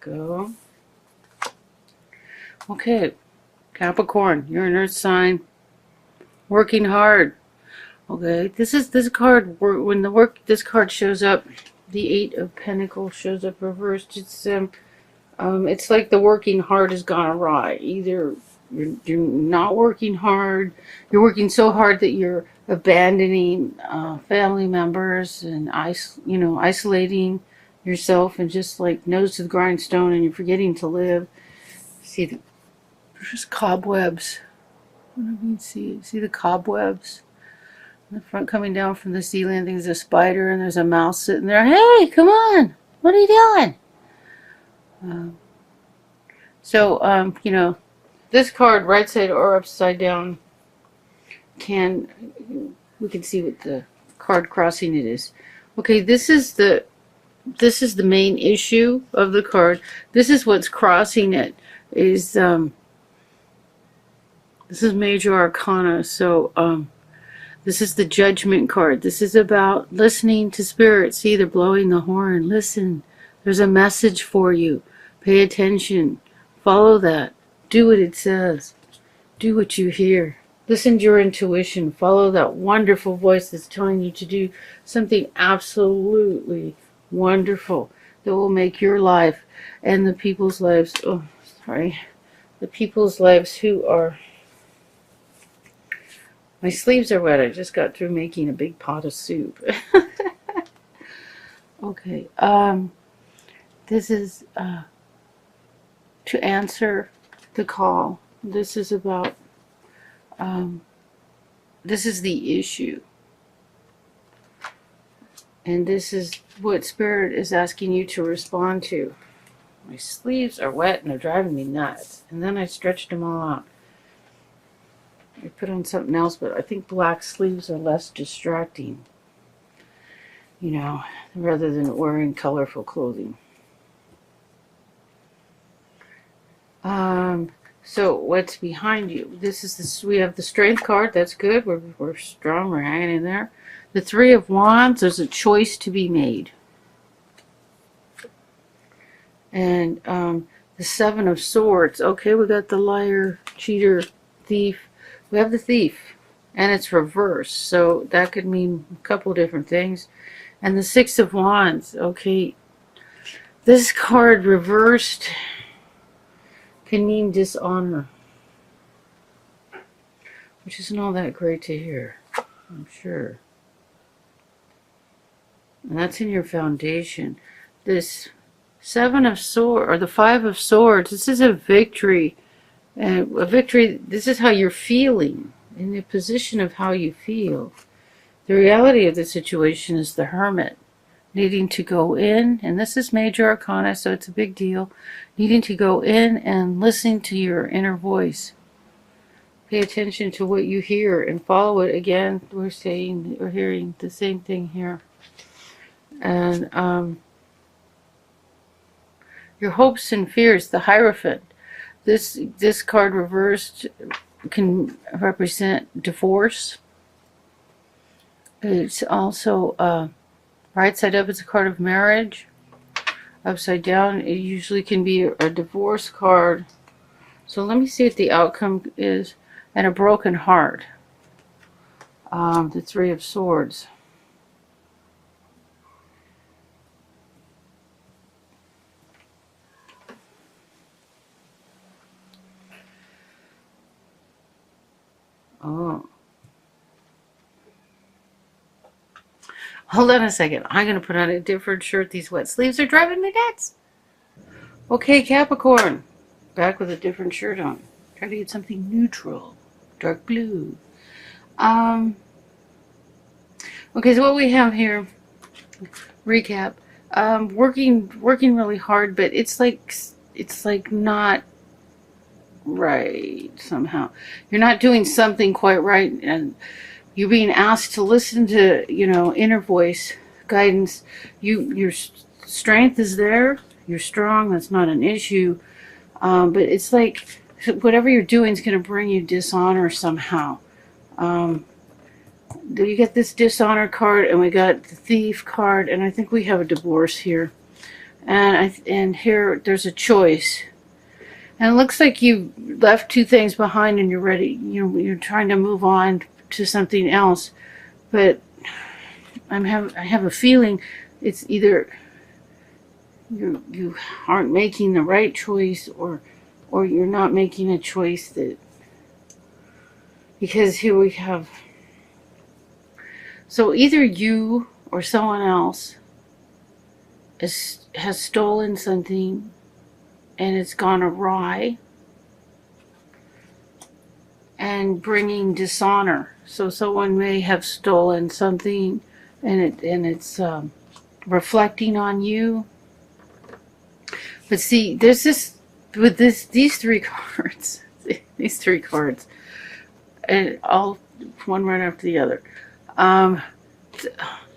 go. Okay, Capricorn, you're an earth sign. Working hard. Okay, this card, when this card shows up, the Eight of Pentacles shows up reversed. It's like the working hard has gone awry. Either you're not working hard, you're working so hard that you're abandoning family members and isolating yourself and just like nose to the grindstone, and you're forgetting to live. See, there's cobwebs. What do you see the cobwebs in the front coming down from the ceiling? I think there's a spider and there's a mouse sitting there. Hey, come on! What are you doing? This card, right side or upside down, we can see what the card crossing it is. Okay, this is the main issue of the card. This is what's crossing it. This is major arcana, so this is the judgment card. This is about listening to spirit. See, they're blowing the horn. Listen, there's a message for you. Pay attention. Follow that. Do what it says. Do what you hear. Listen to your intuition. Follow that wonderful voice that's telling you to do something absolutely wonderful that will make your life and the people's lives, the people's lives who are... My sleeves are wet. I just got through making a big pot of soup. Okay. This is to answer the call. This is about, this is the issue. And this is what Spirit is asking you to respond to. My sleeves are wet and they're driving me nuts. And then I stretched them all out. I put on something else, but I think black sleeves are less distracting, rather than wearing colorful clothing. So what's behind you? We have the Strength card. That's good. We're strong. We're hanging in there. The Three of Wands. There's a choice to be made. And the Seven of Swords. Okay, we got the liar, cheater, thief. We have the Thief, and it's reversed, so that could mean a couple different things. And the Six of Wands. Okay, this card reversed can mean dishonor, which isn't all that great to hear, I'm sure. And that's in your foundation. This Seven of Swords, or the Five of Swords, this is a victory. And a victory, this is how you're feeling, in the position of how you feel. The reality of the situation is the Hermit, needing to go in, and this is major arcana, so it's a big deal, needing to go in and listen to your inner voice. Pay attention to what you hear and follow it. Again, we're hearing the same thing here. And your hopes and fears, the Hierophant. This card reversed can represent divorce. It's also right side up, it's a card of marriage. Upside down, it usually can be a divorce card. So let me see what the outcome is. And a broken heart. The Three of Swords. Oh. Hold on a second. I'm going to put on a different shirt. These wet sleeves are driving me nuts. Okay, Capricorn. Back with a different shirt on. Try to get something neutral. Dark blue. Okay, so what we have here, recap. Working really hard, but it's like not right somehow. You're not doing something quite right, and you're being asked to listen to inner voice guidance. Your strength is there, you're strong, that's not an issue, but it's like whatever you're doing is going to bring you dishonor somehow. You get this dishonor card, and we got the Thief card, and I think we have a divorce here. And here there's a choice. And it looks like you left two things behind and you're ready. You're trying to move on to something else. But I have a feeling it's either you aren't making the right choice, or you're not making a choice that, because here we have, so either you or someone else has stolen something and it's gone awry and bringing dishonor. So someone may have stolen something and it's reflecting on you. But see, there's this with these three cards, these three cards, and all one right after the other.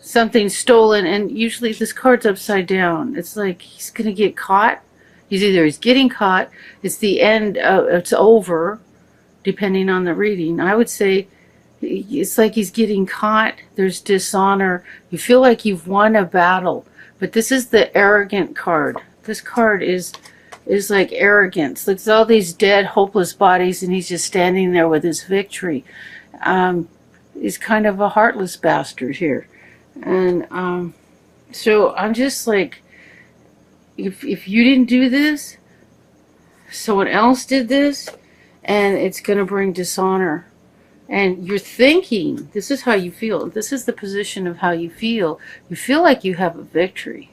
Something stolen, and usually this card's upside down. It's like he's gonna get caught. He's getting caught. It's the end. It's over, depending on the reading. I would say it's like he's getting caught. There's dishonor. You feel like you've won a battle, but this is the arrogant card. This card is like arrogance. Looks at all these dead, hopeless bodies, and he's just standing there with his victory. He's kind of a heartless bastard here. And so I'm just like, if you didn't do this, someone else did this, and it's going to bring dishonor. And you're thinking, this is how you feel. This is the position of how you feel. You feel like you have a victory.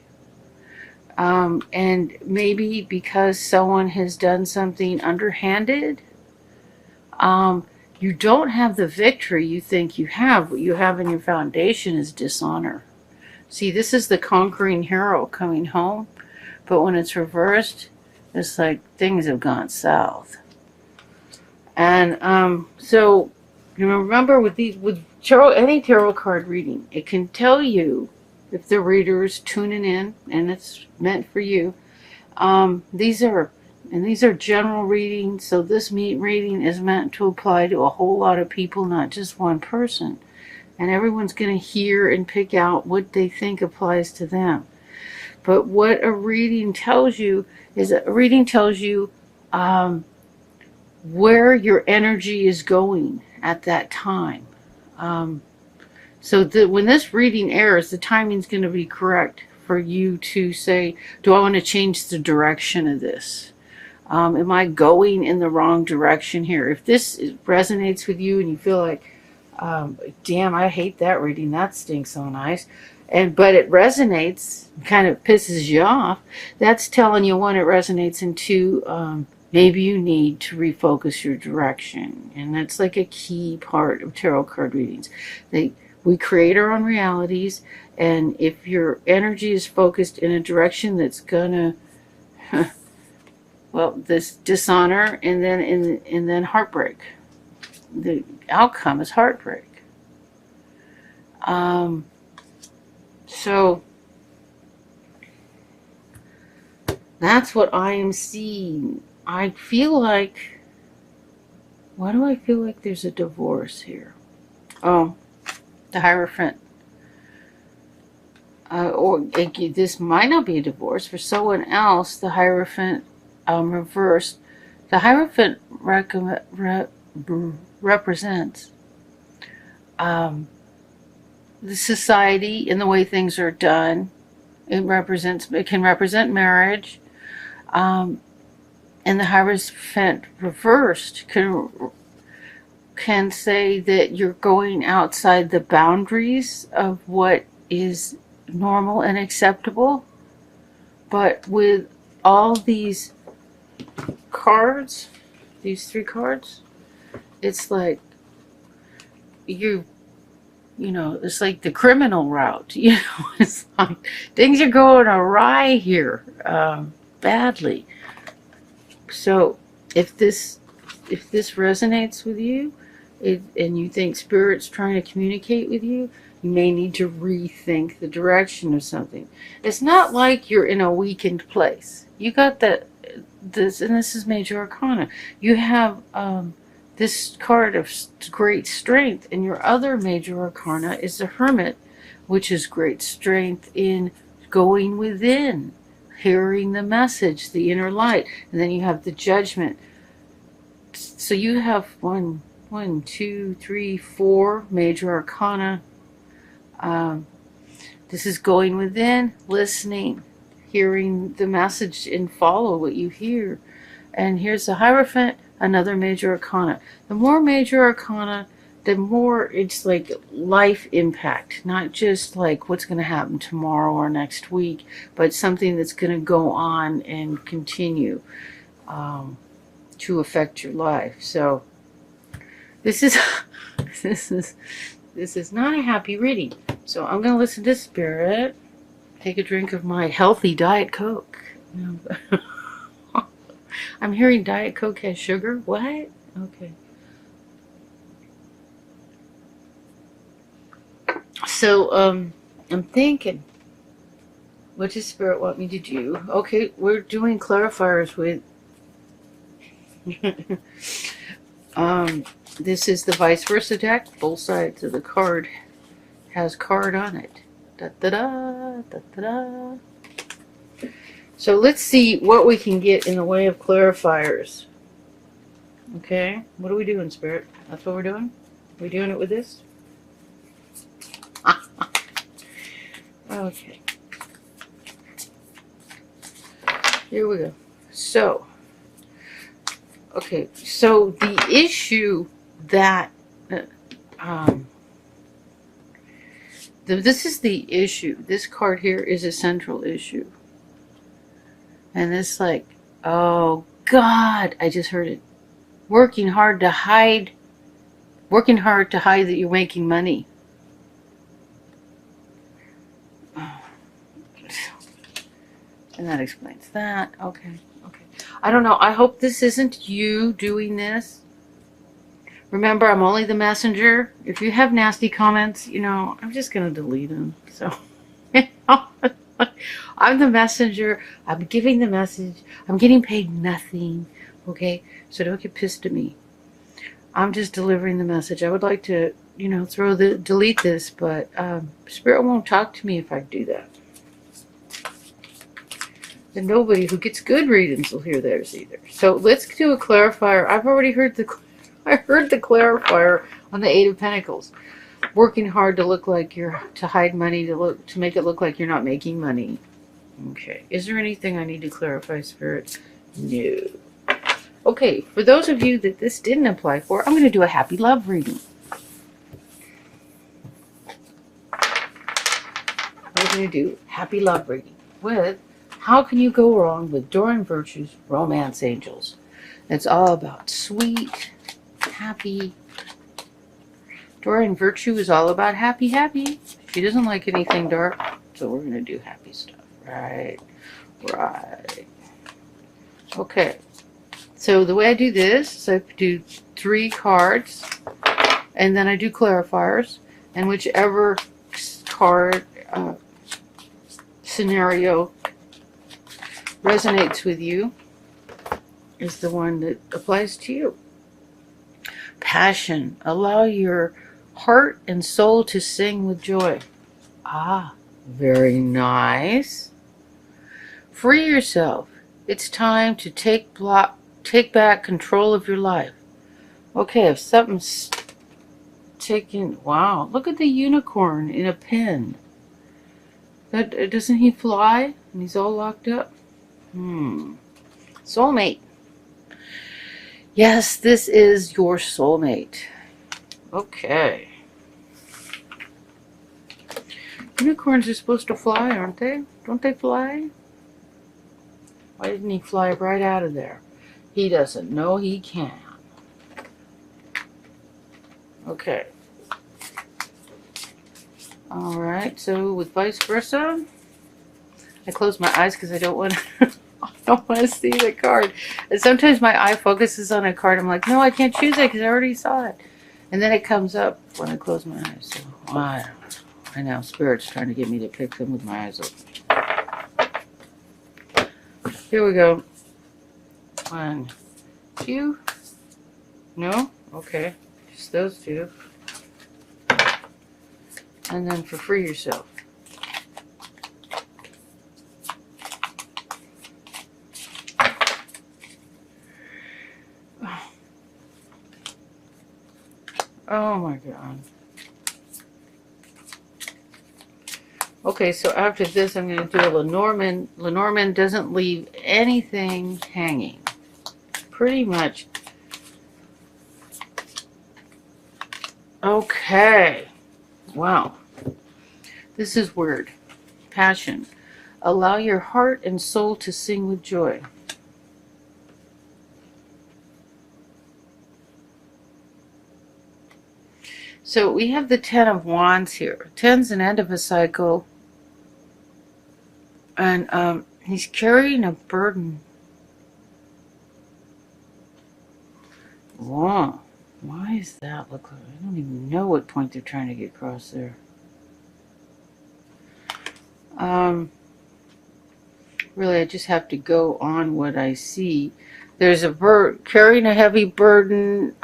And maybe because someone has done something underhanded, you don't have the victory you think you have. What you have in your foundation is dishonor. See, this is the conquering hero coming home, but when it's reversed, it's like things have gone south. And so you remember with any tarot card reading, it can tell you if the reader is tuning in and it's meant for you. These are general readings, so this reading is meant to apply to a whole lot of people, not just one person. And everyone's going to hear and pick out what they think applies to them. But what a reading tells you is where your energy is going at that time. So when this reading airs, the timing's going to be correct for you to say, do I want to change the direction of this? Am I going in the wrong direction here? If this resonates with you and you feel like, damn, I hate that reading, that stinks so nice, but it resonates, kind of pisses you off, that's telling you, one, it resonates, and two, maybe you need to refocus your direction. And that's like a key part of tarot card readings. We create our own realities, and if your energy is focused in a direction that's gonna well, this dishonor and then heartbreak. The outcome is heartbreak. So that's what I am seeing. I feel like, why do I feel like there's a divorce here? Oh, the Hierophant. This might not be a divorce. For someone else, the Hierophant reversed. The Hierophant represents the society and the way things are done. It can represent marriage. And the Hierophant reversed can say that you're going outside the boundaries of what is normal and acceptable. But with all these cards, these three cards, it's like you know, it's like the criminal route. You know, it's like things are going awry here, badly. So if this resonates with you, and you think Spirit's trying to communicate with you, you may need to rethink the direction of something. It's not like you're in a weakened place. You got and this is Major Arcana. You have this card of great strength, and your other Major Arcana is the Hermit, which is great strength in going within. hearing the message, the inner light, and then you have the judgment. So you have one, two, three, four major arcana. This is going within, listening, hearing the message, and follow what you hear. And here's the Hierophant, another major arcana. The more major arcana, the more it's like life impact, not just like what's going to happen tomorrow or next week, but something that's going to go on and continue to affect your life. So this is this is not a happy reading. So I'm going to listen to Spirit. Take a drink of my healthy Diet Coke. I'm hearing Diet Coke has sugar. What? Okay. So, I'm thinking, what does Spirit want me to do? Okay, we're doing clarifiers with, this is the vice versa deck. Both sides of the card has card on it. Da da da, da da da. So let's see what we can get in the way of clarifiers. Okay, what are we doing, Spirit? That's what we're doing? Are we doing it with this? Okay. Here we go. So, okay, so the issue that, this is the issue. This card here is a central issue. And it's like, oh God, I just heard it. Working hard to hide that you're making money. And that explains that. Okay. I don't know. I hope this isn't you doing this. Remember, I'm only the messenger. If you have nasty comments, I'm just going to delete them. So, I'm the messenger. I'm giving the message. I'm getting paid nothing. Okay? So don't get pissed at me. I'm just delivering the message. I would like to, delete this, but Spirit won't talk to me if I do that. And nobody who gets good readings will hear theirs either. So let's do a clarifier. I've already heard the clarifier on the Eight of Pentacles. Working hard to look like to hide money, to make it look like you're not making money. Okay. Is there anything I need to clarify, Spirit? No. Okay. For those of you that this didn't apply for, I'm going to do a happy love reading. We're going to do happy love reading with How Can You Go Wrong with Doreen Virtue's Romance Angels. It's all about sweet, happy. Doreen Virtue is all about happy. She doesn't like anything dark, so we're going to do happy stuff. Right. Okay. So the way I do this is I do 3 cards, and then I do clarifiers, and whichever card scenario resonates with you is the one that applies to you. Passion. Allow your heart and soul to sing with joy. Ah, very nice. Free yourself. It's time to take back control of your life. Okay, if something's taken, wow, look at the unicorn in a pen. Doesn't he fly? And he's all locked up? Soulmate. Yes, this is your soulmate. Okay. Unicorns are supposed to fly, aren't they? Don't they fly? Why didn't he fly right out of there? He doesn't know he can. Okay. Alright, so with vice versa, I close my eyes because I don't want to see the card. And sometimes my eye focuses on a card. I'm like, no, I can't choose it because I already saw it. And then it comes up when I close my eyes. So I know, Spirit's trying to get me to pick them with my eyes open. Here we go. 1, 2. No? Okay. Just those 2. And then for free yourself. Oh my God. Okay, so after this, I'm going to do a Lenormand. Lenormand doesn't leave anything hanging. Pretty much. Okay. Wow. This is weird. Passion. Allow your heart and soul to sing with joy. So we have the Ten of Wands here. Ten's an end of a cycle. And he's carrying a burden. Wow. Why does that look like? I don't even know what point they're trying to get across there. Really, I just have to go on what I see. There's a bird carrying a heavy burden.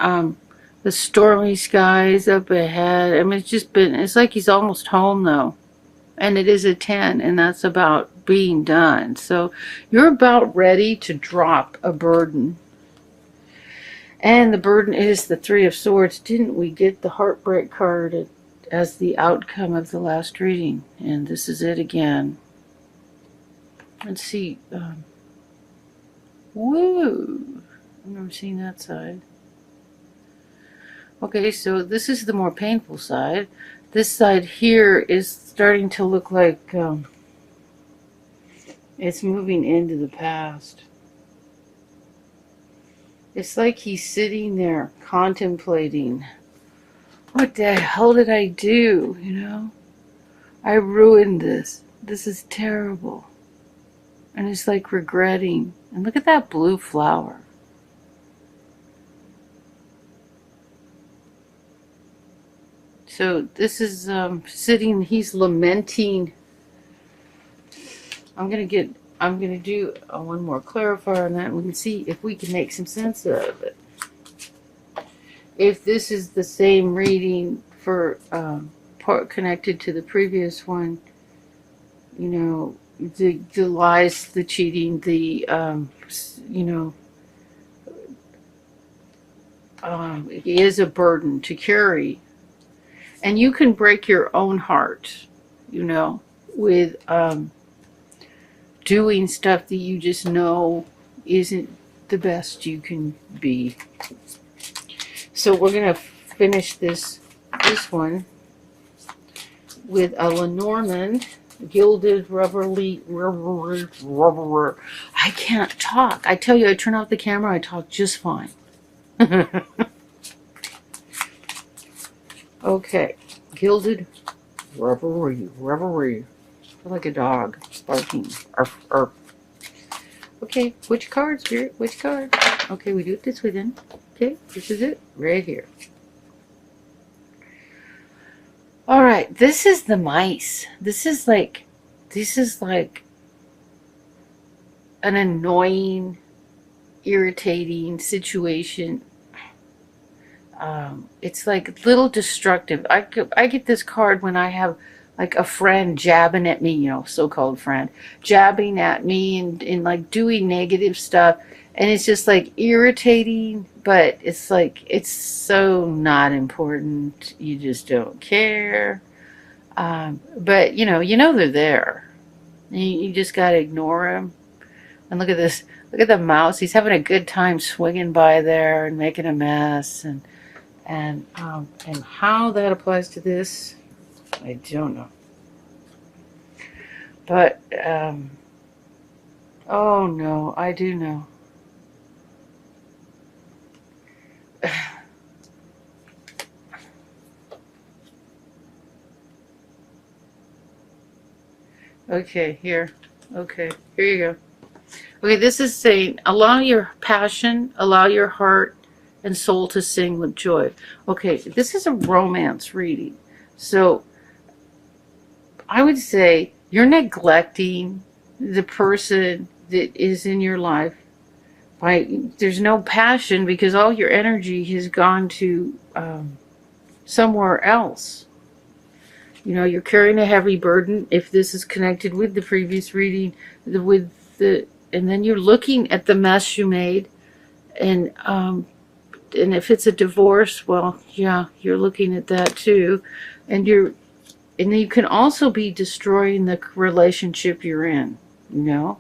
The stormy skies up ahead. I mean, it's like he's almost home though. And it is a 10, and that's about being done. So you're about ready to drop a burden. And the burden is the Three of Swords. Didn't we get the Heartbreak card as the outcome of the last reading? And this is it again. Let's see. Woo! I've never seen that side. Okay, so this is the more painful side. This side here is starting to look like it's moving into the past. It's like he's sitting there contemplating, what the hell did I do, you know? I ruined this. This is terrible. And it's like regretting. And look at that blue flower. So this is sitting, he's lamenting. I'm going to do one more clarifier on that, and we can see if we can make some sense out of it. If this is the same reading for part connected to the previous one, you know, the lies, the cheating, the, you know, it is a burden to carry. And you can break your own heart, you know, with doing stuff that you just know isn't the best you can be. So we're going to finish this one with a Lenormand gilded rubber. I can't talk. I tell you, I turn off the camera, I talk just fine. Okay, gilded rubbery. I feel like a dog barking. Arf, arf. Okay, which card, Spirit? Which card? Okay, we do it this way then. Okay, this is it right here. All right, this is the mice. This is like an annoying, irritating situation. It's like a little destructive. I get this card when I have like a friend jabbing at me, you know, so-called friend, jabbing at me and like doing negative stuff. And it's just like irritating, but it's like, it's so not important. You just don't care. But you know they're there. You just got to ignore them. And look at this. Look at the mouse. He's having a good time swinging by there and making a mess. And how that applies to this, I don't know. But, oh no, I do know. Okay, here. Okay, here you go. Okay, this is saying, allow your passion, allow your heart and soul to sing with joy. Okay, this is a romance reading. So, I would say you're neglecting the person that is in your life. There's no passion because all your energy has gone to somewhere else. You know, you're carrying a heavy burden. If this is connected with the previous reading, and then you're looking at the mess you made, and and if it's a divorce, well, yeah, you're looking at that too. And you can also be destroying the relationship you're in, you know?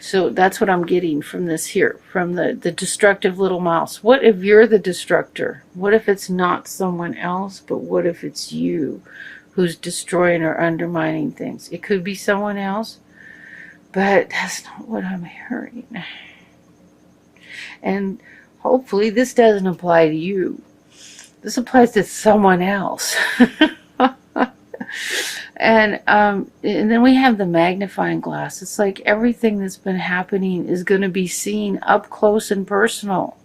So that's what I'm getting from this here, from the destructive little mouse. What if you're the destructor? What if it's not someone else, but what if it's you who's destroying or undermining things? It could be someone else, but that's not what I'm hearing. And hopefully this doesn't apply to you. This applies to someone else. And then we have the magnifying glass. It's like everything that's been happening is going to be seen up close and personal.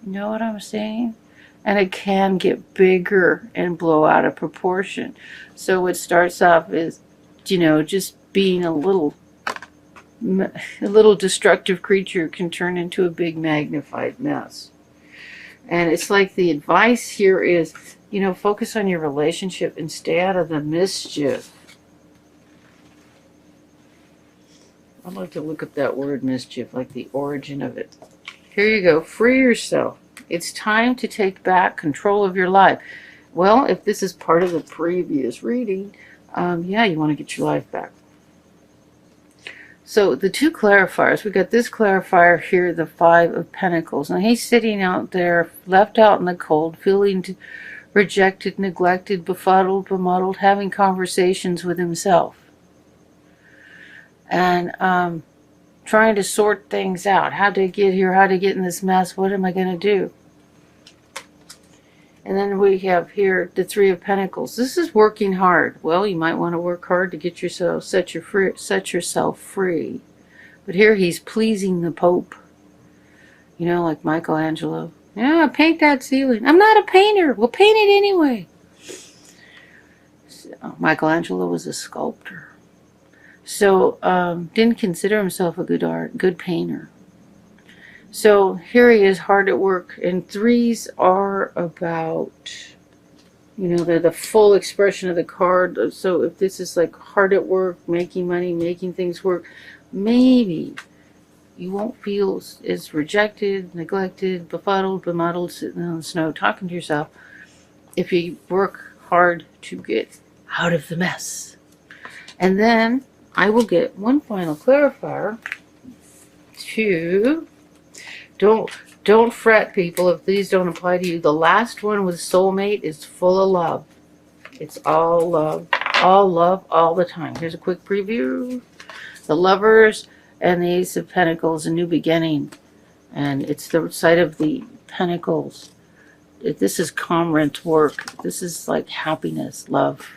You know what I'm saying? And it can get bigger and blow out of proportion. So what starts off as, you know, just being a little destructive creature can turn into a big magnified mess. And it's like the advice here is, you know, focus on your relationship and stay out of the mischief. I'd like to look up that word mischief, like the origin of it. Here you go. Free yourself. It's time to take back control of your life. Well, if this is part of the previous reading, yeah, you want to get your life back. So the two clarifiers, we got this clarifier here, the Five of Pentacles. Now he's sitting out there, left out in the cold, feeling rejected, neglected, befuddled, bemuddled, having conversations with himself. And trying to sort things out. How to get here? How to get in this mess? What am I going to do? And then we have here the Three of Pentacles. This is working hard. Well, you might want to work hard to get yourself, set yourself free. But here he's pleasing the Pope. You know, like Michelangelo. Yeah, paint that ceiling. I'm not a painter. We'll paint it anyway. So, Michelangelo was a sculptor. So, didn't consider himself a good painter. So here he is, hard at work. And threes are about, you know, they're the full expression of the card. So if this is like hard at work, making money, making things work, maybe you won't feel as rejected, neglected, befuddled, bemuddled, sitting on the snow, talking to yourself, if you work hard to get out of the mess. And then I will get one final clarifier to, don't fret, people, if these don't apply to you. The last one with soulmate is full of love. It's all love, all the time. Here's a quick preview. The Lovers and the Ace of Pentacles, a new beginning. And it's the side of the Pentacles. This is comrade work. This is like happiness, love.